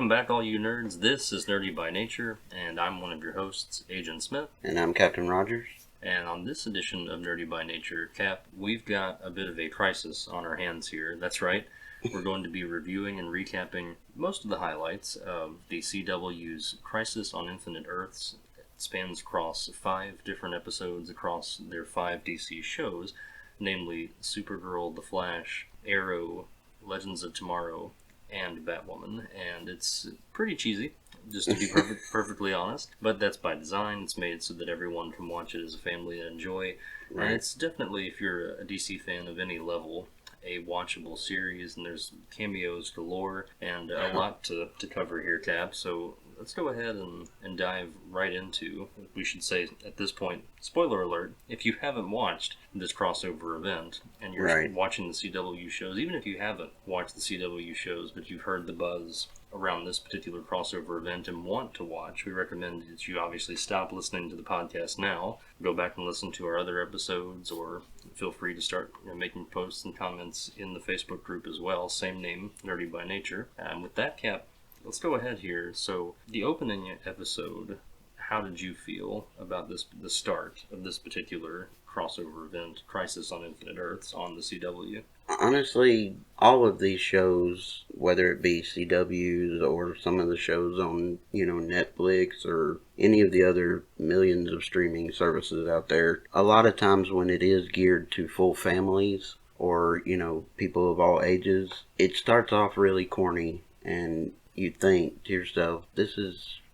Welcome back, all you nerds. This is Nerdy by Nature, and I'm one of your hosts, Agent Smith. And I'm Captain Rogers. And on this edition of Nerdy by Nature, Cap, we've got a bit of a crisis on our hands here. That's right. We're going to be reviewing and recapping most of the highlights of the CW's Crisis on Infinite Earths. It spans across 5 different episodes across their 5 DC shows, namely Supergirl, The Flash, Arrow, Legends of Tomorrow, and Batwoman. And it's pretty cheesy, just to be perfectly honest. But that's by design. It's made so that everyone can watch it as a family and enjoy. Right. And it's definitely, if you're a DC fan of any level, a watchable series, and there's cameos galore and a lot to cover here, Cap. So let's go ahead and dive right into, we should say at this point, spoiler alert, if you haven't watched this crossover event and you're watching the CW shows, even if you haven't watched the CW shows but you've heard the buzz around this particular crossover event and want to watch, we recommend that you obviously stop listening to the podcast now, go back and listen to our other episodes, or feel free to start making posts and comments in the Facebook group as well, same name, Nerdy by Nature. And with that, Cap, let's go ahead here. So, the opening episode, how did you feel about the start of this particular crossover event, Crisis on Infinite Earths, on the CW? Honestly, all of these shows, whether it be CW's or some of the shows on, Netflix or any of the other millions of streaming services out there, a lot of times when it is geared to full families or, people of all ages, it starts off really corny and you think to yourself,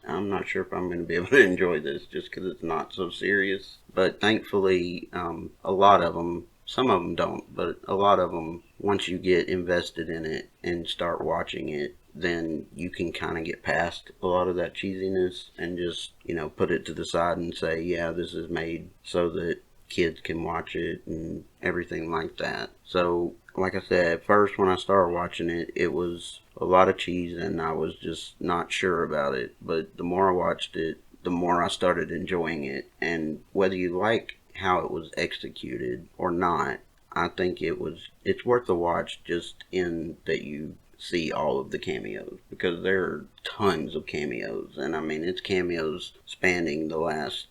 I'm not sure if I'm going to be able to enjoy this just because it's not so serious. But thankfully, a lot of them, some of them don't, but a lot of them, once you get invested in it and start watching it, then you can kind of get past a lot of that cheesiness and just, put it to the side and say, yeah, this is made so that kids can watch it and everything like that. So, like I said, at first when I started watching it, it was a lot of cheese and I was just not sure about it. But the more I watched it, the more I started enjoying it. And whether you like how it was executed or not, I think it's worth a watch just in that you see all of the cameos, because there are tons of cameos, and I mean it's cameos spanning the last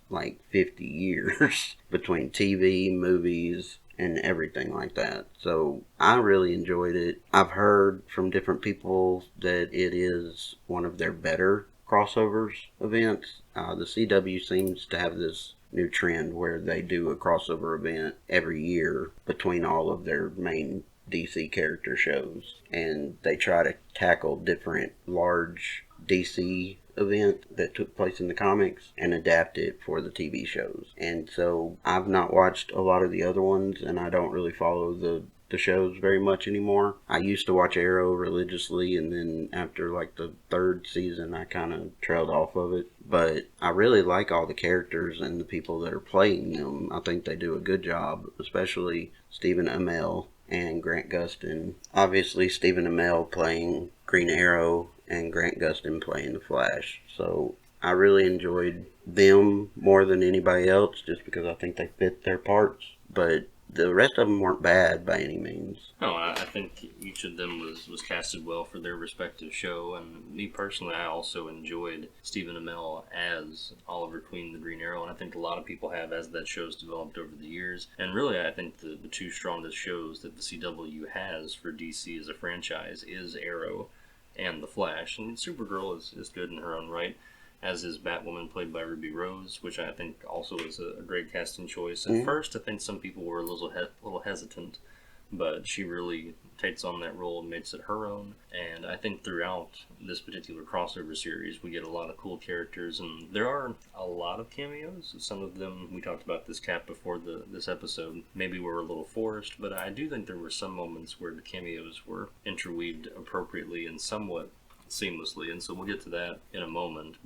50 years between TV, movies, and everything like that. So I really enjoyed it. I've heard from different people that it is one of their better crossovers events. The CW seems to have this new trend where they do a crossover event every year between all of their main DC character shows, and they try to tackle different large DC event that took place in the comics and adapt it for the TV shows. And so I've not watched a lot of the other ones, and I don't really follow the shows very much anymore. I used to watch Arrow religiously, and then after the 3rd season I kind of trailed off of it. But I really like all the characters and the people that are playing them. I think they do a good job, especially Stephen Amell and Grant Gustin. Obviously Stephen Amell playing Green Arrow and Grant Gustin playing The Flash. So I really enjoyed them more than anybody else just because I think they fit their parts. But the rest of them weren't bad by any means. No, I think each of them was casted well for their respective show, and me personally, I also enjoyed Stephen Amell as Oliver Queen, the Green Arrow, and I think a lot of people have as that show's developed over the years. And really, I think the 2 strongest shows that the CW has for DC as a franchise is Arrow and The Flash. And Supergirl is good in her own right, as is Batwoman, played by Ruby Rose, which I think also is a great casting choice. At first, I think some people were a little hesitant, but she really takes on that role and makes it her own. And I think throughout this particular crossover series, we get a lot of cool characters, and there are a lot of cameos. Some of them, we talked about this, Cap, before this episode, maybe were a little forced, but I do think there were some moments where the cameos were interweaved appropriately and somewhat seamlessly, and so we'll get to that in a moment.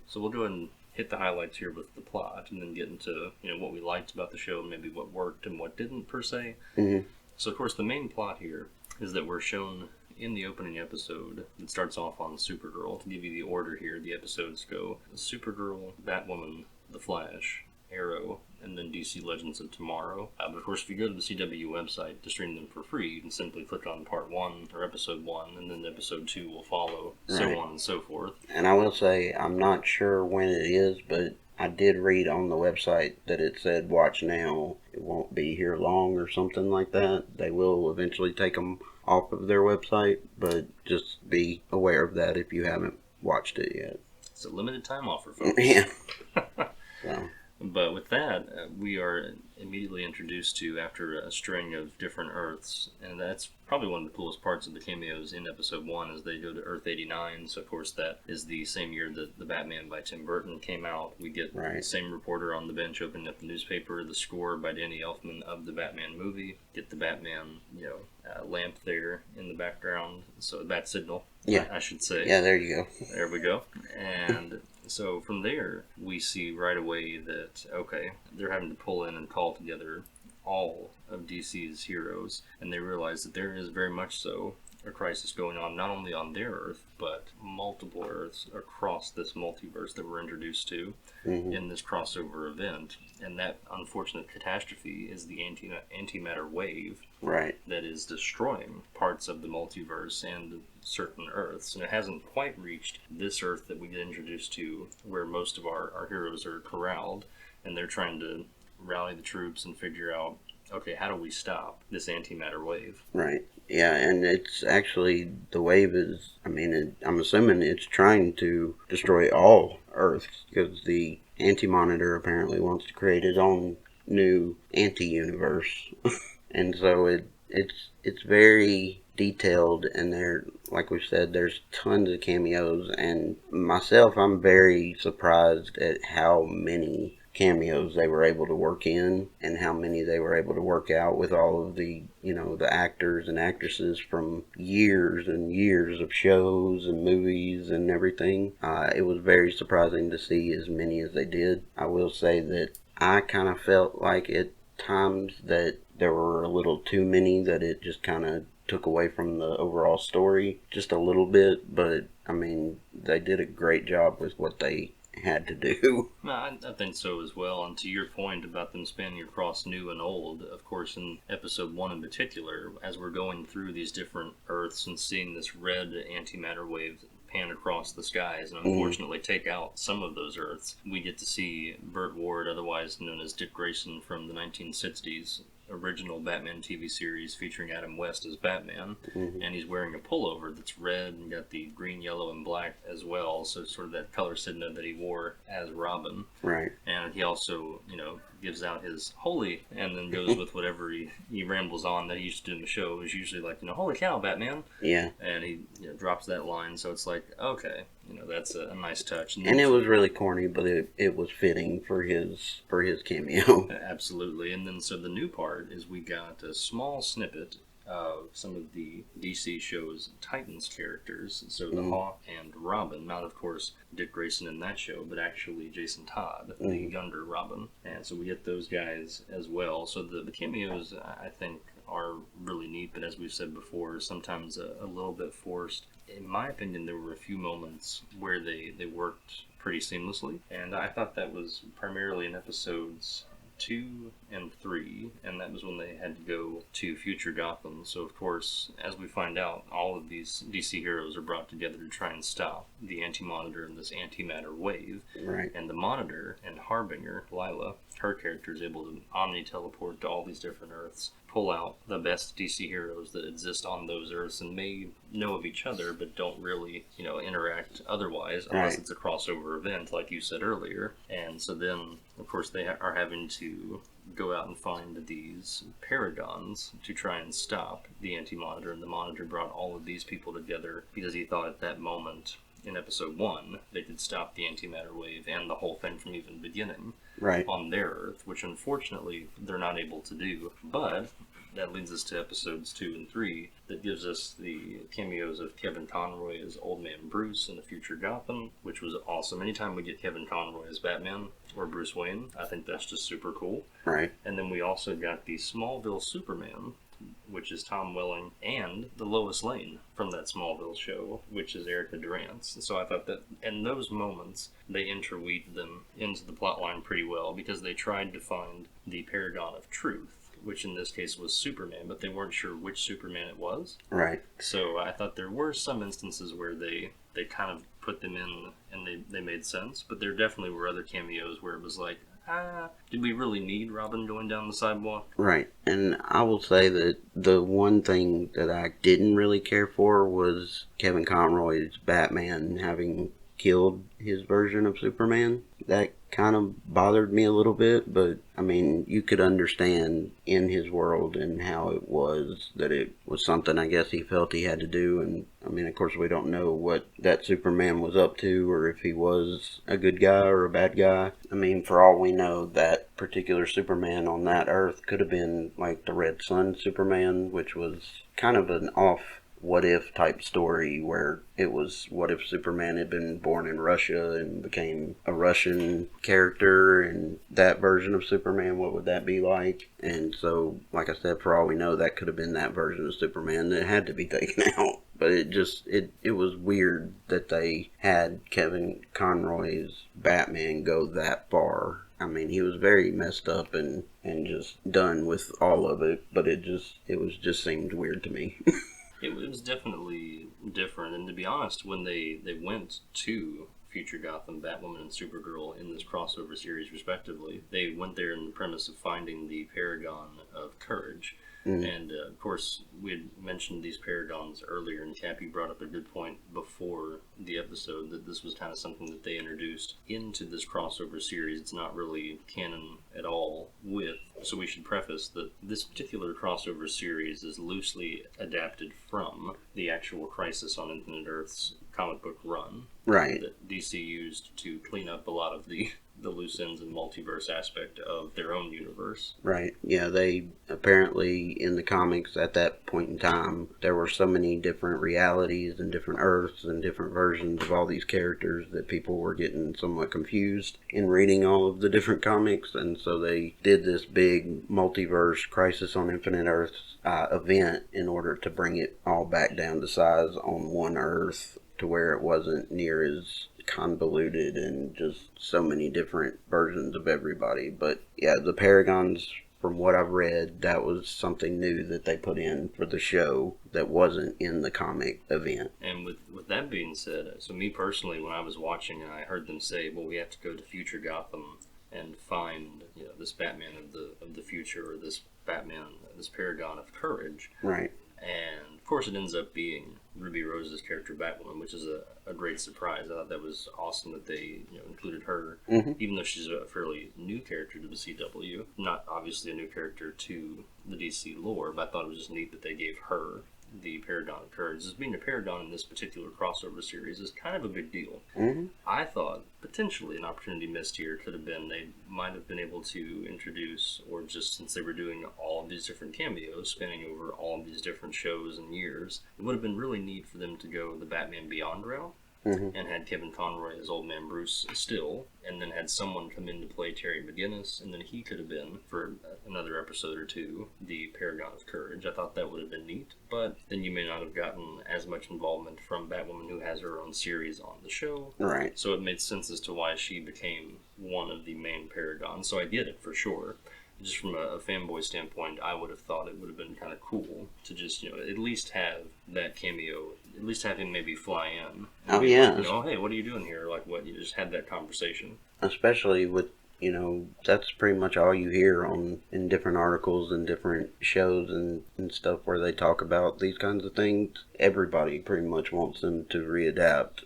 So we'll go ahead and hit the highlights here with the plot, and then get into what we liked about the show, maybe what worked and what didn't per se. Mm-hmm. So of course the main plot here is that we're shown in the opening episode. It starts off on Supergirl. To give you the order here, the episodes go Supergirl, Batwoman, The Flash, Arrow, and then DC Legends of Tomorrow. But of course, if you go to the CW website to stream them for free, you can simply click on Part 1 or Episode 1, and then Episode 2 will follow, so on and so forth. And I will say, I'm not sure when it is, but I did read on the website that it said watch now. It won't be here long or something like that. They will eventually take them off of their website, but just be aware of that if you haven't watched it yet. It's a limited time offer, folks. Yeah. So. But with that, we are immediately introduced to, after a string of different Earths, and that's probably one of the coolest parts of the cameos in Episode 1 as they go to Earth 89. So, of course, that is the same year that The Batman by Tim Burton came out. We get the same reporter on the bench opening up the newspaper, the score by Danny Elfman of the Batman movie, get the Batman, lamp there in the background, so bat signal, I should say. Yeah, there you go. There we go. And so from there, we see right away that, okay, they're having to pull in and call together all of DC's heroes, and they realize that there is very much so a crisis going on, not only on their Earth, but multiple Earths across this multiverse that we're introduced to in this crossover event. And that unfortunate catastrophe is the antimatter wave that is destroying parts of the multiverse and certain Earths. And it hasn't quite reached this Earth that we get introduced to, where most of our heroes are corralled, and they're trying to rally the troops and figure out, okay, how do we stop this antimatter wave? Right. Yeah, and it's actually, the wave is, I'm assuming it's trying to destroy all Earths, because the Anti-Monitor apparently wants to create his own new anti-universe. And so it's very detailed, and there, like we said, there's tons of cameos, and myself, I'm very surprised at how many cameos they were able to work in and how many they were able to work out with all of the the actors and actresses from years and years of shows and movies and everything. It was very surprising to see as many as they did. I will say that I kind of felt like at times that there were a little too many, that it just kind of took away from the overall story just a little bit, but they did a great job with what they had to do. No, I think so as well. And to your point about them spanning across new and old, of course, in Episode 1 in particular, as we're going through these different Earths and seeing this red antimatter wave pan across the skies and unfortunately take out some of those Earths, we get to see Burt Ward, otherwise known as Dick Grayson from the 1960s, original Batman TV series featuring Adam West as Batman, and he's wearing a pullover that's red and got the green, yellow, and black as well, so sort of that color signet that he wore as Robin. Right. And he also, gives out his holy, and then goes with whatever he rambles on that he used to do in the show. It was usually like, holy cow, Batman. Yeah. And he drops that line, so it's like, okay, that's a nice touch. And it was really corny, but it was fitting for his cameo. Absolutely. And then so the new part is we got a small snippet of some of the DC show's Titans characters. So the Hawk and Robin, not of course Dick Grayson in that show, but actually Jason Todd, the younger Robin. And so we get those guys as well. So the cameos, I think, are really neat, but as we've said before, sometimes a little bit forced. In my opinion, there were a few moments where they worked pretty seamlessly, and I thought that was primarily in episodes 2 and 3, and that was when they had to go to future Gotham. So of course, as we find out, all of these DC heroes are brought together to try and stop the Anti-Monitor and this antimatter wave. Right. And the Monitor and Harbinger, Lila, her character is able to omni-teleport to all these different Earths, pull out the best DC heroes that exist on those Earths and may know of each other, but don't really, interact otherwise, unless it's a crossover event, like you said earlier. And so then, of course, they are having to go out and find these paragons to try and stop the Anti-Monitor, and the Monitor brought all of these people together because he thought at that moment in Episode 1 they could stop the antimatter wave and the whole thing from even beginning on their Earth, which unfortunately they're not able to do. But that leads us to Episodes 2 and 3 that gives us the cameos of Kevin Conroy as Old Man Bruce in the future Gotham, which was awesome. Anytime we get Kevin Conroy as Batman or Bruce Wayne, I think that's just super cool. Right. And then we also got the Smallville Superman which is Tom Welling, and the Lois Lane from that Smallville show, which is Erica Durance. And so I thought that in those moments, they interweaved them into the plotline pretty well, because they tried to find the paragon of truth, which in this case was Superman, but they weren't sure which Superman it was. Right. So I thought there were some instances where they kind of put them in and they made sense, but there definitely were other cameos where it was like, did we really need Robin going down the sidewalk? Right. And I will say that the one thing that I didn't really care for was Kevin Conroy's Batman having killed his version of Superman. That kind of bothered me a little bit, but I mean, you could understand in his world and how it was that it was something I guess he felt he had to do. And I mean, of course, we don't know what that Superman was up to or if he was a good guy or a bad guy. I mean, for all we know, that particular Superman on that Earth could have been like the Red Sun Superman, which was kind of an off what if type story where it was what if Superman had been born in Russia and became a Russian character, and that version of Superman, what would that be like? And so, like I said, for all we know, that could have been that version of Superman that had to be taken out. But it was weird that they had Kevin Conroy's Batman go that far. I mean, he was very messed up and just done with all of it, but it just seemed weird to me. It was definitely different, and to be honest, when they went to Future Gotham, Batwoman, and Supergirl in this crossover series, respectively, they went there in the premise of finding the Paragon of Courage. And of course, we had mentioned these paragons earlier, and Cappy brought up a good point before the episode that this was kind of something that they introduced into this crossover series. It's not really canon at all with. So we should preface that this particular crossover series is loosely adapted from the actual Crisis on Infinite Earths comic book run. Right. That DC used to clean up a lot of the loose ends and multiverse aspect of their own universe. Right. Yeah, they apparently in the comics at that point in time, there were so many different realities and different Earths and different versions of all these characters that people were getting somewhat confused in reading all of the different comics, and so they did this big multiverse Crisis on Infinite Earths event in order to bring it all back down to size on one Earth to where it wasn't near as convoluted and just so many different versions of everybody. But yeah, the Paragons, from what I've read, that was something new that they put in for the show that wasn't in the comic event. And with that being said, so me personally, when I was watching and I heard them say, well, we have to go to Future Gotham and find, you know, this Batman of the future, or this Batman, this Paragon of Courage. Right. And of course it ends up being Ruby Rose's character Batwoman, which is a great surprise. I thought that was awesome that they, you know, included her, even though she's a fairly new character to the CW. Not obviously a new character to the DC lore, but I thought it was just neat that they gave her the Paragon of Courage. As being a Paragon in this particular crossover series is kind of a big deal. I thought potentially an opportunity missed here could have been they might have been able to introduce, or just since they were doing all of these different cameos spanning over all of these different shows and years, it would have been really neat for them to go the Batman Beyond route. And had Kevin Conroy as Old Man Bruce still, and then had someone come in to play Terry McGinnis, and then he could have been, for another episode or two, the Paragon of Courage. I thought that would have been neat, but then you may not have gotten as much involvement from Batwoman, who has her own series on the show. Right. So it made sense as to why she became one of the main Paragons, so I get it for sure. Just from a fanboy standpoint, I would have thought it would have been kind of cool to just, you know, at least have that cameo, at least have him maybe fly in. Oh, yeah. Like, you know, hey, what are you doing here? Like, what, you just had that conversation. Especially with, you know, that's pretty much all you hear in different articles and different shows and stuff where they talk about these kinds of things. Everybody pretty much wants them to readapt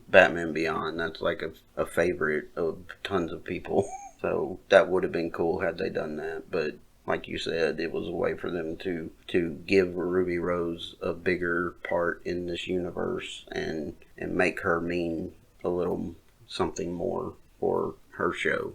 Batman Beyond. That's like a favorite of tons of people. So that would have been cool had they done that. But like you said, it was a way for them to give Ruby Rose a bigger part in this universe and make her mean a little something more for her show.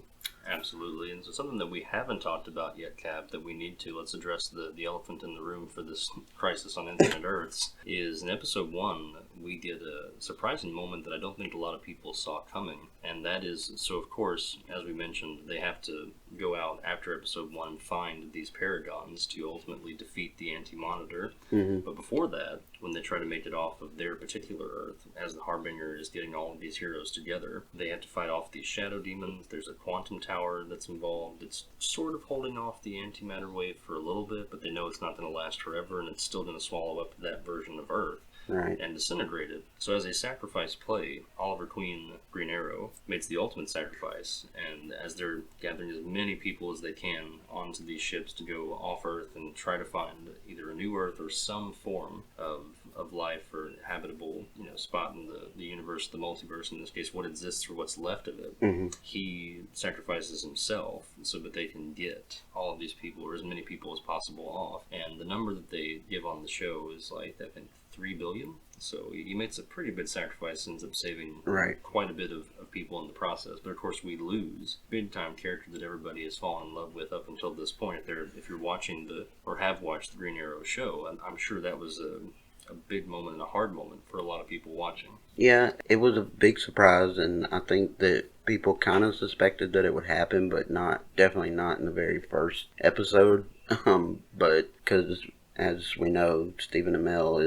Absolutely. And so something that we haven't talked about yet, Cap, that we need to, let's address the elephant in the room for this Crisis on Infinite Earths, is in episode 1, we get a surprising moment that I don't think a lot of people saw coming. And that is, so of course, as we mentioned, they have to go out after episode 1 and find these paragons to ultimately defeat the Anti-Monitor. Mm-hmm. But before that, when they try to make it off of their particular Earth, as the Harbinger is getting all of these heroes together, they have to fight off these shadow demons. There's a quantum tower that's involved. It's sort of holding off the antimatter wave for a little bit, but they know it's not going to last forever, and it's still going to swallow up that version of Earth. Right. And disintegrate it. So as a sacrifice play, Oliver Queen, Green Arrow, makes the ultimate sacrifice, and as they're gathering as many people as they can onto these ships to go off Earth and try to find either a new Earth or some form of life or habitable, spot in the universe, the multiverse, in this case, what exists or what's left of it, he sacrifices himself so that they can get all of these people, or as many people as possible, off. And the number that they give on the show is like, I think, 3 billion. So he makes a pretty big sacrifice, ends up saving quite a bit of people in the process. But of course we lose big time character that everybody has fallen in love with up until this point. If you're watching or have watched the Green Arrow show, I'm sure that was a big moment and a hard moment for a lot of people watching. Yeah, it was a big surprise, and I think that people kind of suspected that it would happen, but definitely not in the very first episode. But because, as we know, Stephen Amell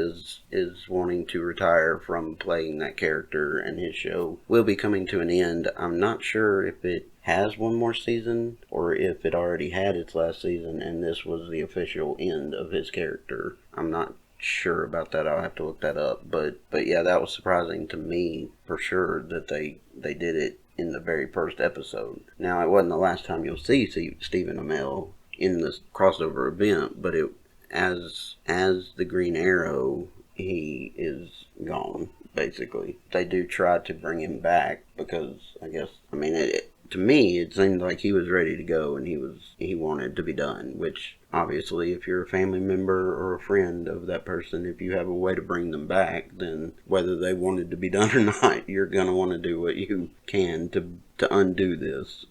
is wanting to retire from playing that character, and his show will be coming to an end. I'm not sure if it has one more season, or if it already had its last season, and this was the official end of his character. I'm not sure about that. I'll have to look that up. But yeah, that was surprising to me for sure that they did it in the very first episode. Now, it wasn't the last time you'll see Stephen Amell in this crossover event, but as the Green Arrow, he is gone, basically. They do try to bring him back because, I guess, to me, it seemed like he was ready to go and he wanted to be done, which obviously, if you're a family member or a friend of that person, if you have a way to bring them back, then whether they wanted to be done or not, you're going to want to do what you can to undo this,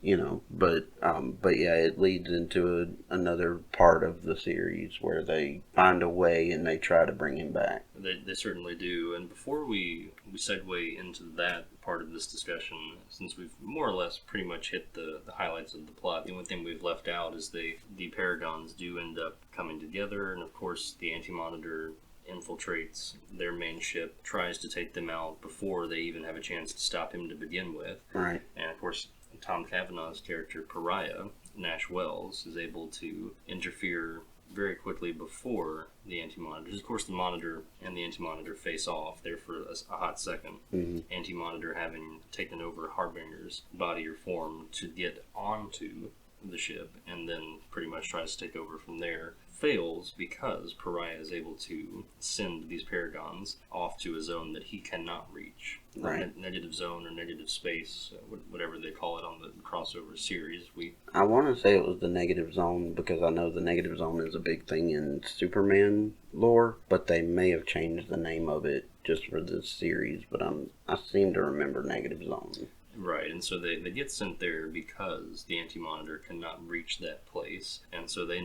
But yeah, it leads into another part of the series where they find a way and they try to bring him back. They certainly do. And before we segue into that part of this discussion, since we've more or less pretty much hit the highlights of the plot, the only thing we've left out is the Paragons do end up coming together, and of course the Anti-Monitor infiltrates their main ship, tries to take them out before they even have a chance to stop him to begin with. Right. And of course, Tom Cavanaugh's character, Pariah, Nash Wells, is able to interfere very quickly before the Anti-Monitor. Of course, the Monitor and the Anti-Monitor face off there for a hot second. Mm-hmm. Anti-Monitor having taken over Harbinger's body or form to get onto the ship, and then pretty much tries to take over from there. Fails because Pariah is able to send these Paragons off to a zone that he cannot reach. Right. Negative zone or negative space, whatever they call it on the crossover series. I want to say it was the negative zone because I know the negative zone is a big thing in Superman lore, but they may have changed the name of it just for this series, but I seem to remember negative zone. Right, and so they get sent there because the Anti-Monitor cannot reach that place, and so the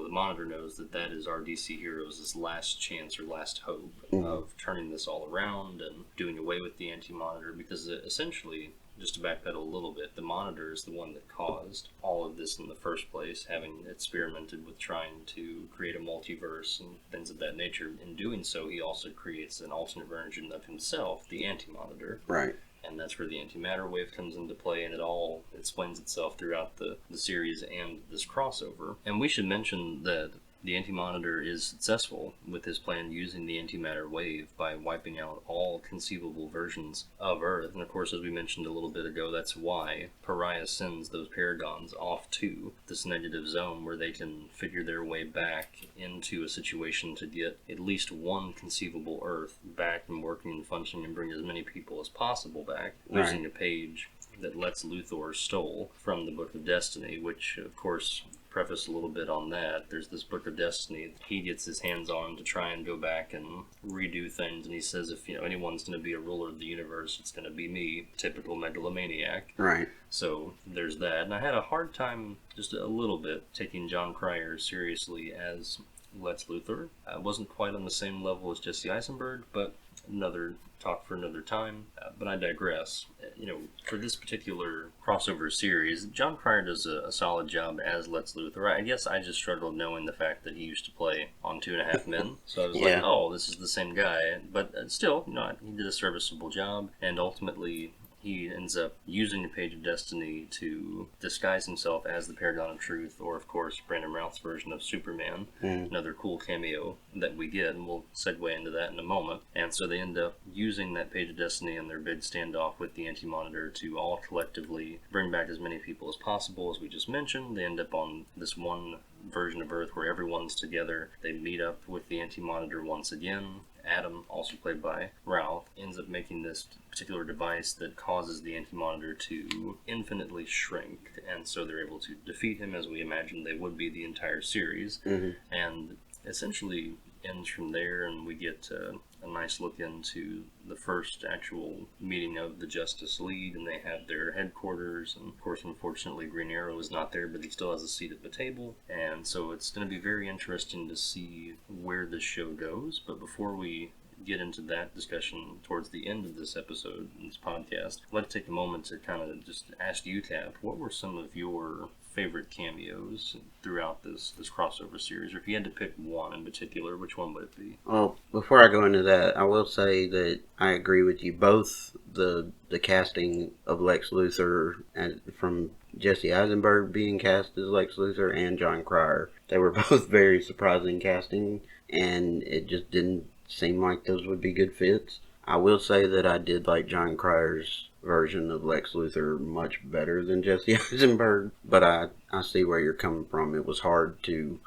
Monitor knows that is our DC Heroes' last chance or last hope of turning this all around and doing away with the Anti-Monitor, because essentially, just to backpedal a little bit, the Monitor is the one that caused all of this in the first place, having experimented with trying to create a multiverse and things of that nature. In doing so, he also creates an alternate version of himself, the Anti-Monitor. Right. And that's where the antimatter wave comes into play, and it all explains itself throughout the series and this crossover. And we should mention that the Anti-Monitor is successful with his plan using the antimatter wave by wiping out all conceivable versions of Earth. And of course, as we mentioned a little bit ago, that's why Pariah sends those Paragons off to this negative zone where they can figure their way back into a situation to get at least one conceivable Earth back and working and functioning and bring as many people as possible back, using a page that Lex Luthor stole from the Book of Destiny, which, of course, preface a little bit on that. There's this Book of Destiny that he gets his hands on to try and go back and redo things, and he says if anyone's going to be a ruler of the universe, it's going to be me, typical megalomaniac. Right. So there's that, and I had a hard time, just a little bit, taking John Cryer seriously as Lex Luthor. I wasn't quite on the same level as Jesse Eisenberg, but another talk for another time, but I digress. For this particular crossover series, John Cryer does a solid job as Lex Luthor. I guess I just struggled knowing the fact that he used to play on N.B.N. So I was like, oh, this is the same guy. But still, he did a serviceable job, and ultimately he ends up using the Page of Destiny to disguise himself as the Paragon of Truth, or of course Brandon Routh's version of Superman. Another cool cameo that we get, and we'll segue into that in a moment. And so they end up using that Page of Destiny in their big standoff with the Anti-Monitor to all collectively bring back as many people as possible, as we just mentioned. They end up on this one version of Earth where everyone's together. They meet up with the Anti-Monitor once again. Adam, also played by Ralph, ends up making this particular device that causes the Anti-Monitor to infinitely shrink, and so they're able to defeat him, as we imagined they would be the entire series, and essentially ends from there, and we get a nice look into the first actual meeting of the Justice League, and they have their headquarters, and of course, unfortunately, Green Arrow is not there, but he still has a seat at the table, and so it's going to be very interesting to see where this show goes. But before we get into that discussion towards the end of this episode, this podcast, I'd like to take a moment to kind of just ask you, Cap, what were some of your favorite cameos throughout this crossover series? Or if you had to pick one in particular, which one would it be? Well, before I go into that, I will say that I agree with you. Both the casting of Lex Luthor, and from Jesse Eisenberg being cast as Lex Luthor, and John Cryer, they were both very surprising casting, and it just didn't seem like those would be good fits. I will say that I did like John Cryer's version of Lex Luthor much better than Jesse Eisenberg, but I see where you're coming from. It was hard to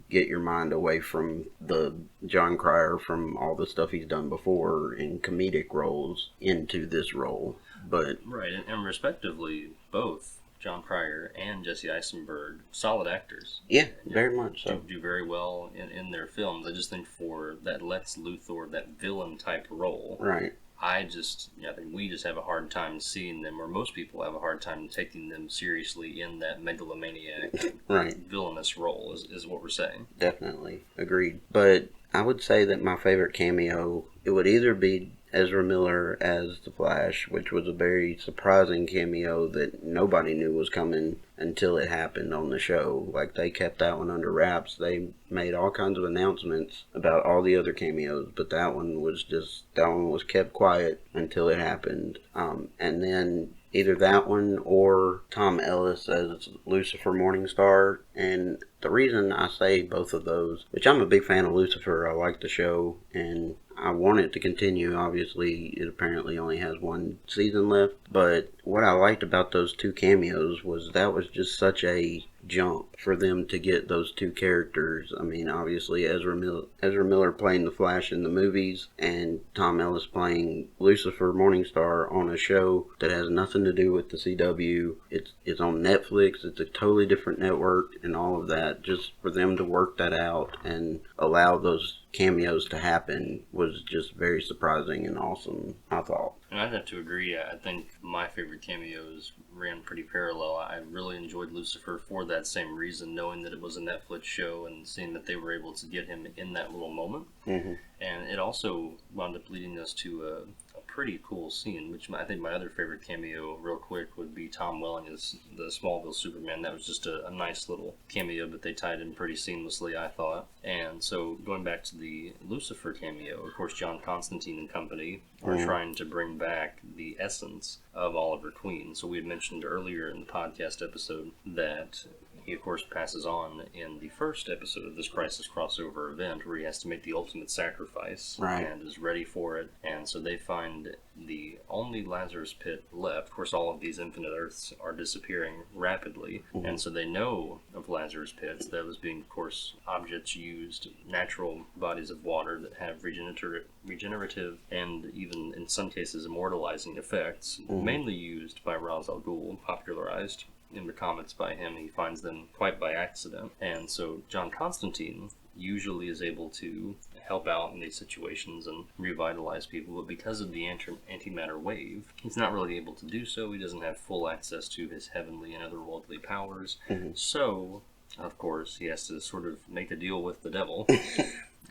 get your mind away from the John Cryer from all the stuff he's done before in comedic roles into this role. But right, and respectively, both John Cryer and Jesse Eisenberg, solid actors. Yeah, very much so. Do very well in their films. I just think for that Lex Luthor, that villain type role, right, I think we just have a hard time seeing them, or most people have a hard time taking them seriously in that megalomaniac right, villainous role, is what we're saying. Definitely. Agreed. But I would say that my favorite cameo, it would either be Ezra Miller as the Flash, which was a very surprising cameo that nobody knew was coming until it happened on the show. Like, they kept that one under wraps. They made all kinds of announcements about all the other cameos, but that one was kept quiet until it happened. And then either that one or Tom Ellis as Lucifer Morningstar. And the reason I say both of those, which I'm a big fan of Lucifer, I like the show, and I want it to continue. Obviously, it apparently only has one season left. But what I liked about those two cameos was that was just such a jump for them to get those two characters. I mean, obviously, Ezra Miller playing the Flash in the movies, and Tom Ellis playing Lucifer Morningstar on a show that has nothing to do with the CW. It's on Netflix. It's a totally different network and all of that. Just for them to work that out and allow those cameos to happen was just very surprising and awesome, I thought. And I'd have to agree. I think my favorite cameos ran pretty parallel. I really enjoyed Lucifer for that same reason, knowing that it was a Netflix show and seeing that they were able to get him in that little moment. Mm-hmm. And it also wound up leading us to a pretty cool scene, which I think my other favorite cameo, real quick, would be Tom Welling as the Smallville Superman. That was just a nice little cameo, but they tied in pretty seamlessly, I thought. And so going back to the Lucifer cameo, of course, John Constantine and company are trying to bring back the essence of Oliver Queen. So we had mentioned earlier in the podcast episode that he, of course, passes on in the first episode of this Crisis crossover event where he has to make the ultimate sacrifice and is ready for it. And so they find the only Lazarus pit left. Of course, all of these infinite Earths are disappearing rapidly. And so they know of Lazarus pits, those being, of course, objects used, natural bodies of water that have regenerative and even, in some cases, immortalizing effects, mainly used by Ra's al Ghul, popularized in the comics by him. He finds them quite by accident. And so John Constantine usually is able to help out in these situations and revitalize people, but because of the antimatter wave, he's not really able to do so. He doesn't have full access to his heavenly and otherworldly powers. So, of course, he has to sort of make a deal with the devil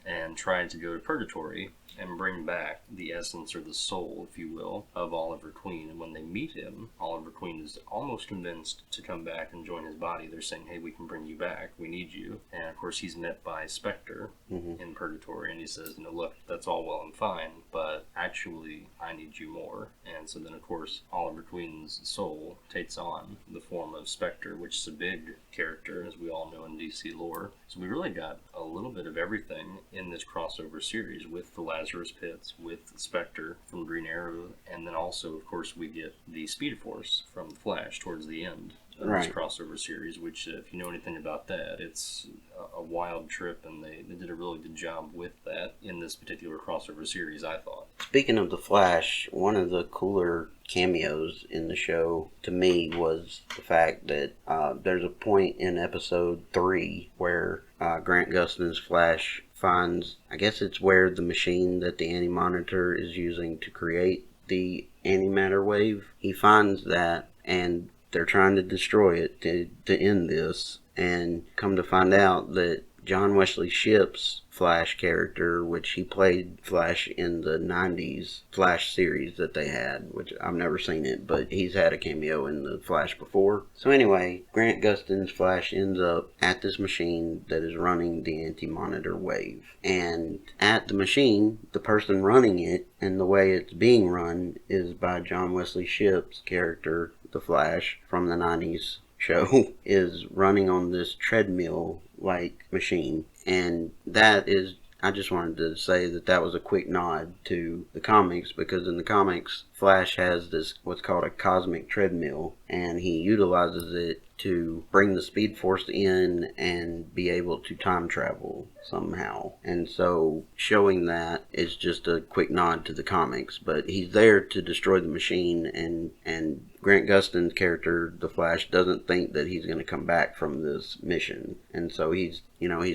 and tried to go to purgatory and bring back the essence or the soul, if you will, of Oliver Queen. And when they meet him, Oliver Queen is almost convinced to come back and join his body. They're saying, hey, we can bring you back. We need you. And of course, he's met by Spectre in purgatory, and he says, look, that's all well and fine, but actually, I need you more. And so then, of course, Oliver Queen's soul takes on the form of Spectre, which is a big character, as we all know in DC lore. So we really got a little bit of everything in this crossover series with the Lazarus Pits, with Spectre from Green Arrow, and then also, of course, we get the Speed Force from Flash towards the end of this crossover series, which, if you know anything about that, it's a wild trip, and they did a really good job with that in this particular crossover series, I thought. Speaking of the Flash, one of the cooler cameos in the show to me was the fact that there's a point in episode 3 where Grant Gustin's Flash finds, I guess it's where the machine that the Anti-Monitor is using to create the antimatter wave, he finds that, and they're trying to destroy it to end this, and come to find out that John Wesley Shipp's Flash character, which he played Flash in the 90s Flash series that they had, which I've never seen it, but he's had a cameo in the Flash before. So anyway, Grant Gustin's Flash ends up at this machine that is running the Anti-Monitor wave. And at the machine, the person running it and the way it's being run is by John Wesley Shipp's character, the Flash, from the 90s show, is running on this treadmill-like machine. And that is, I just wanted to say that was a quick nod to the comics, because in the comics, Flash has this, what's called a cosmic treadmill, and he utilizes it to bring the Speed Force in and be able to time travel somehow. And so showing that is just a quick nod to the comics, but he's there to destroy the machine, and Grant Gustin's character, the Flash, doesn't think that he's going to come back from this mission. And so he's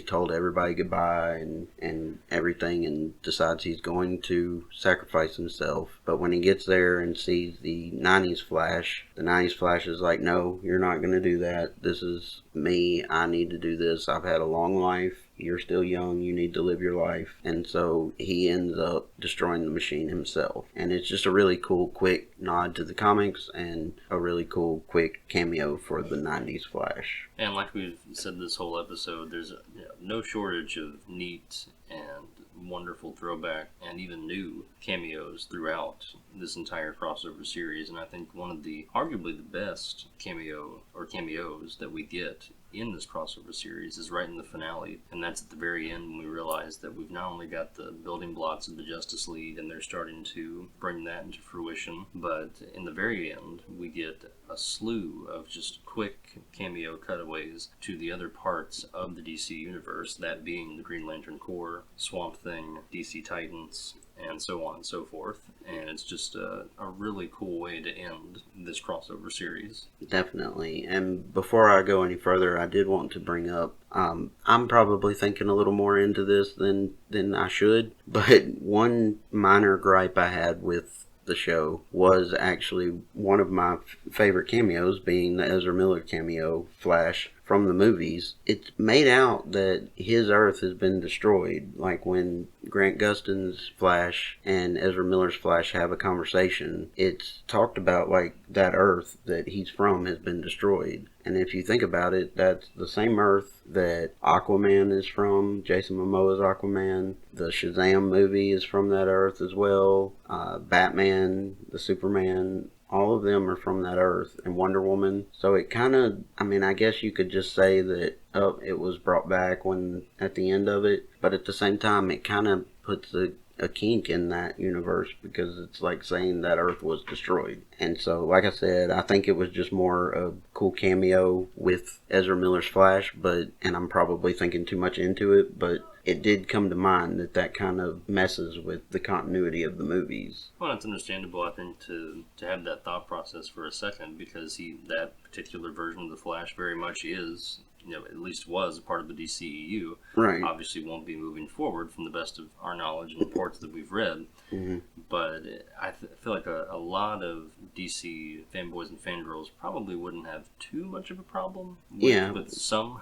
told everybody goodbye and everything, and decides he's going to sacrifice himself. But when he gets there and sees the 90s Flash, the 90s Flash is like, no, you're not going to do that. This is me. I need to do this. I've had a long life. You're still young, you need to live your life. And so he ends up destroying the machine himself. And it's just a really cool, quick nod to the comics, and a really cool, quick cameo for the 90s Flash. And like we've said this whole episode, there's no shortage of neat and wonderful throwback and even new cameos throughout this entire crossover series. And I think one of the, arguably the best cameos that we get in this crossover series is right in the finale, and that's at the very end when we realize that we've not only got the building blocks of the Justice League and they're starting to bring that into fruition, but in the very end we get a slew of just quick cameo cutaways to the other parts of the DC universe, that being the Green Lantern Corps, Swamp Thing, DC Titans, and so on and so forth. And it's just a really cool way to end this crossover series. Definitely. And before I go any further, I did want to bring up, I'm probably thinking a little more into this than I should, but one minor gripe I had with the show was actually one of my favorite cameos, being the Ezra Miller cameo, Flash, from the movies. It's made out that his Earth has been destroyed. Like when Grant Gustin's Flash and Ezra Miller's Flash have a conversation, it's talked about like that Earth that he's from has been destroyed. And if you think about it, that's the same Earth that Aquaman is from. Jason Momoa's Aquaman. The Shazam movie is from that Earth as well. Batman, the Superman, all of them are from that Earth, and Wonder Woman. So it kind of, I guess you could just say that it was brought back when at the end of it, but at the same time it kind of puts a kink in that universe, because it's like saying that Earth was destroyed. And so, like I said, I think it was just more a cool cameo with Ezra Miller's Flash, and I'm probably thinking too much into it, but it did come to mind that kind of messes with the continuity of the movies. Well, it's understandable, I think, to have that thought process for a second, because that particular version of the Flash very much is, at least was a part of the DCEU. Right. Obviously won't be moving forward from the best of our knowledge and reports that we've read. Mm-hmm. But I feel like a lot of DC fanboys and fangirls probably wouldn't have too much of a problem with some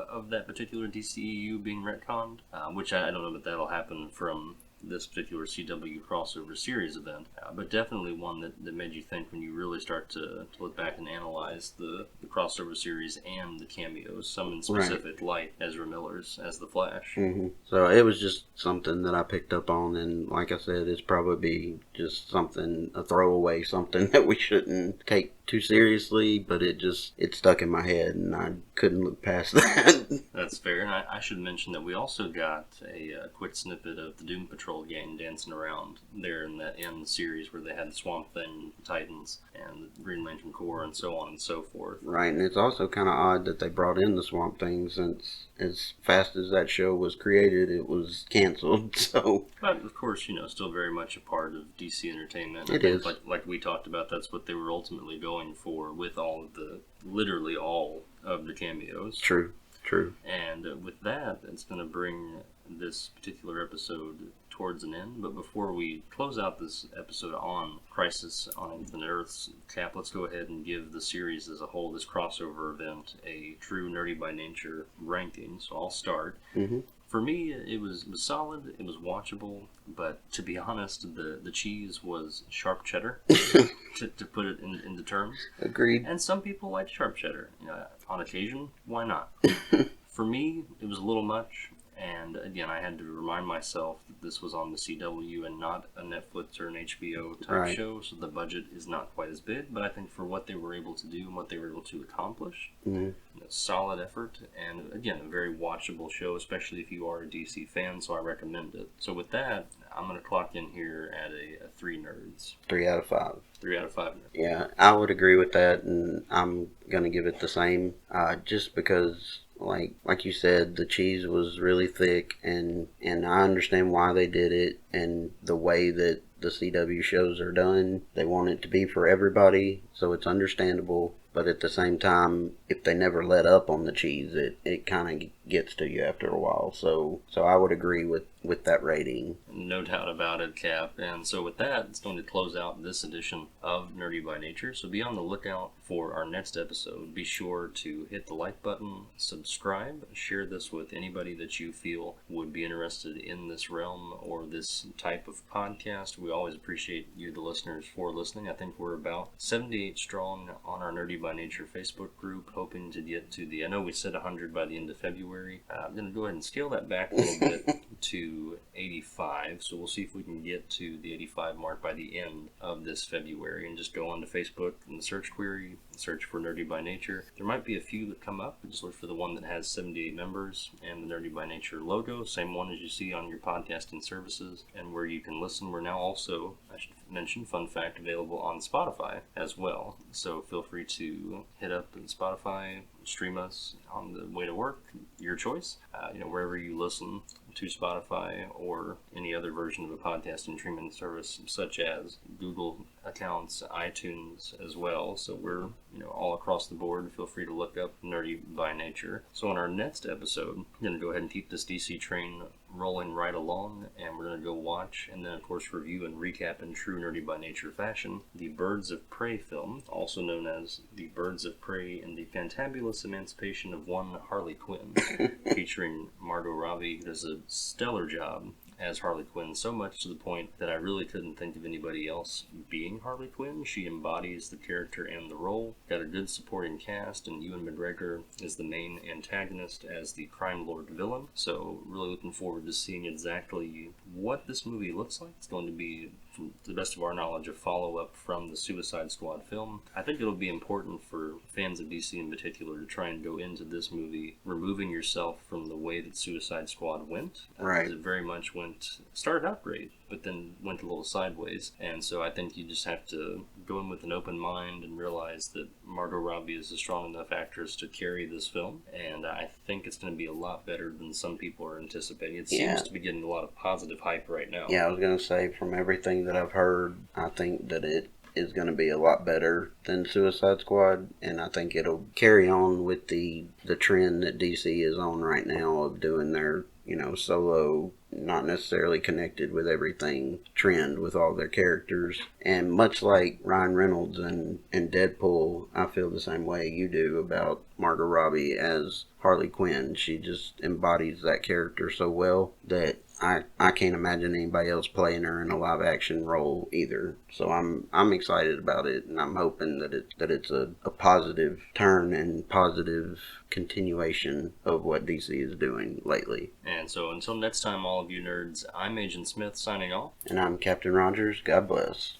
of that particular DCEU being retconned, which I don't know that that'll happen from this particular CW crossover series event, but definitely one that made you think when you really start to look back and analyze the crossover series and the cameos, some in specific, like Ezra Miller's as the Flash. Mm-hmm. So it was just something that I picked up on, and like I said, it's probably just something, a throwaway, something that we shouldn't take too seriously, but it stuck in my head, and I couldn't look past that. That's fair, and I should mention that we also got a quick snippet of the Doom Patrol gang dancing around there in that end series where they had the Swamp Thing, Titans, and the Green Lantern Corps, and so on and so forth. Right, and it's also kind of odd that they brought in the Swamp Thing, since as fast as that show was created, it was canceled. So, but of course, still very much a part of DC Entertainment. It is. Like we talked about, that's what they were ultimately going for with literally all of the cameos. True. And with that, it's going to bring this particular episode towards an end. But before we close out this episode on Crisis on Infinite Earths, Cap, let's go ahead and give the series as a whole, this crossover event, a true Nerdy by Nature ranking. So I'll start. Mm-hmm. For me, it was solid, it was watchable, but to be honest, the cheese was sharp cheddar, to put it into terms. Agreed. And some people like sharp cheddar. On occasion, why not? For me, it was a little much, and again, I had to remind myself that this was on the CW and not a Netflix or an HBO type show, so the budget is not quite as big, but I think for what they were able to do and what they were able to accomplish, solid effort, and again, a very watchable show, especially if you are a DC fan, so I recommend it. So with that, I'm going to clock in here at a 3 nerds. 3 out of 5. 3 out of 5 nerds. Yeah, I would agree with that, and I'm going to give it the same, just because, like you said, the cheese was really thick, and I understand why they did it, and the way that the CW shows are done, they want it to be for everybody, so it's understandable. But at the same time, if they never let up on the cheese, it kind of gets to you after a while. So I would agree with that rating. No doubt about it, Cap. And so with that, it's going to close out this edition of Nerdy by Nature. So be on the lookout for our next episode. Be sure to hit the like button, subscribe, share this with anybody that you feel would be interested in this realm or this type of podcast. We always appreciate you, the listeners, for listening. I think we're about 78 strong on our Nerdy by Nature Facebook group, hoping to get to I know we said 100 by the end of February. I'm going to go ahead and scale that back a little bit to 85, so we'll see if we can get to the 85 mark by the end of this February, and just go onto Facebook in the search query, search for Nerdy by Nature. There might be a few that come up, but just look for the one that has 78 members and the Nerdy by Nature logo, same one as you see on your podcasting services, and where you can listen. We're now also, I should mention, fun fact, available on Spotify as well, so feel free to hit up Spotify, stream us on the way to work, your choice, wherever you listen to Spotify or any other version of a podcasting streaming service, such as Google accounts, iTunes as well. So we're all across the board. Feel free to look up Nerdy by Nature. So on our next episode, we're going to go ahead and keep this DC train rolling right along, and we're going to go watch and then of course review and recap in true Nerdy by Nature fashion the Birds of Prey film, also known as the Birds of Prey and the Fantabulous Emancipation of One Harley Quinn, featuring Margot Robbie, who does a stellar job as Harley Quinn, so much to the point that I really couldn't think of anybody else being Harley Quinn. She embodies the character and the role. Got a good supporting cast, and Ewan McGregor is the main antagonist as the crime lord villain. So really looking forward to seeing exactly what this movie looks like. It's going to be, to the best of our knowledge, a follow-up from the Suicide Squad film. I think it'll be important for fans of DC in particular to try and go into this movie removing yourself from the way that Suicide Squad went. Right. It very much started out great, but then went a little sideways. And so I think you just have to go in with an open mind and realize that Margot Robbie is a strong enough actress to carry this film. And I think it's going to be a lot better than some people are anticipating. It seems to be getting a lot of positive hype right now. Yeah, I was going to say, from everything that I've heard, I think that it is going to be a lot better than Suicide Squad, and I think it'll carry on with the trend that DC is on right now of doing their solo, not necessarily connected with everything trend with all their characters. And much like Ryan Reynolds and Deadpool, I feel the same way you do about Margot Robbie as Harley Quinn. She just embodies that character so well that I can't imagine anybody else playing her in a live action role either. So I'm excited about it, and I'm hoping that it's a positive turn and positive continuation of what DC is doing lately. And so until next time, all of you nerds, I'm Agent Smith signing off. And I'm Captain Rogers. God bless.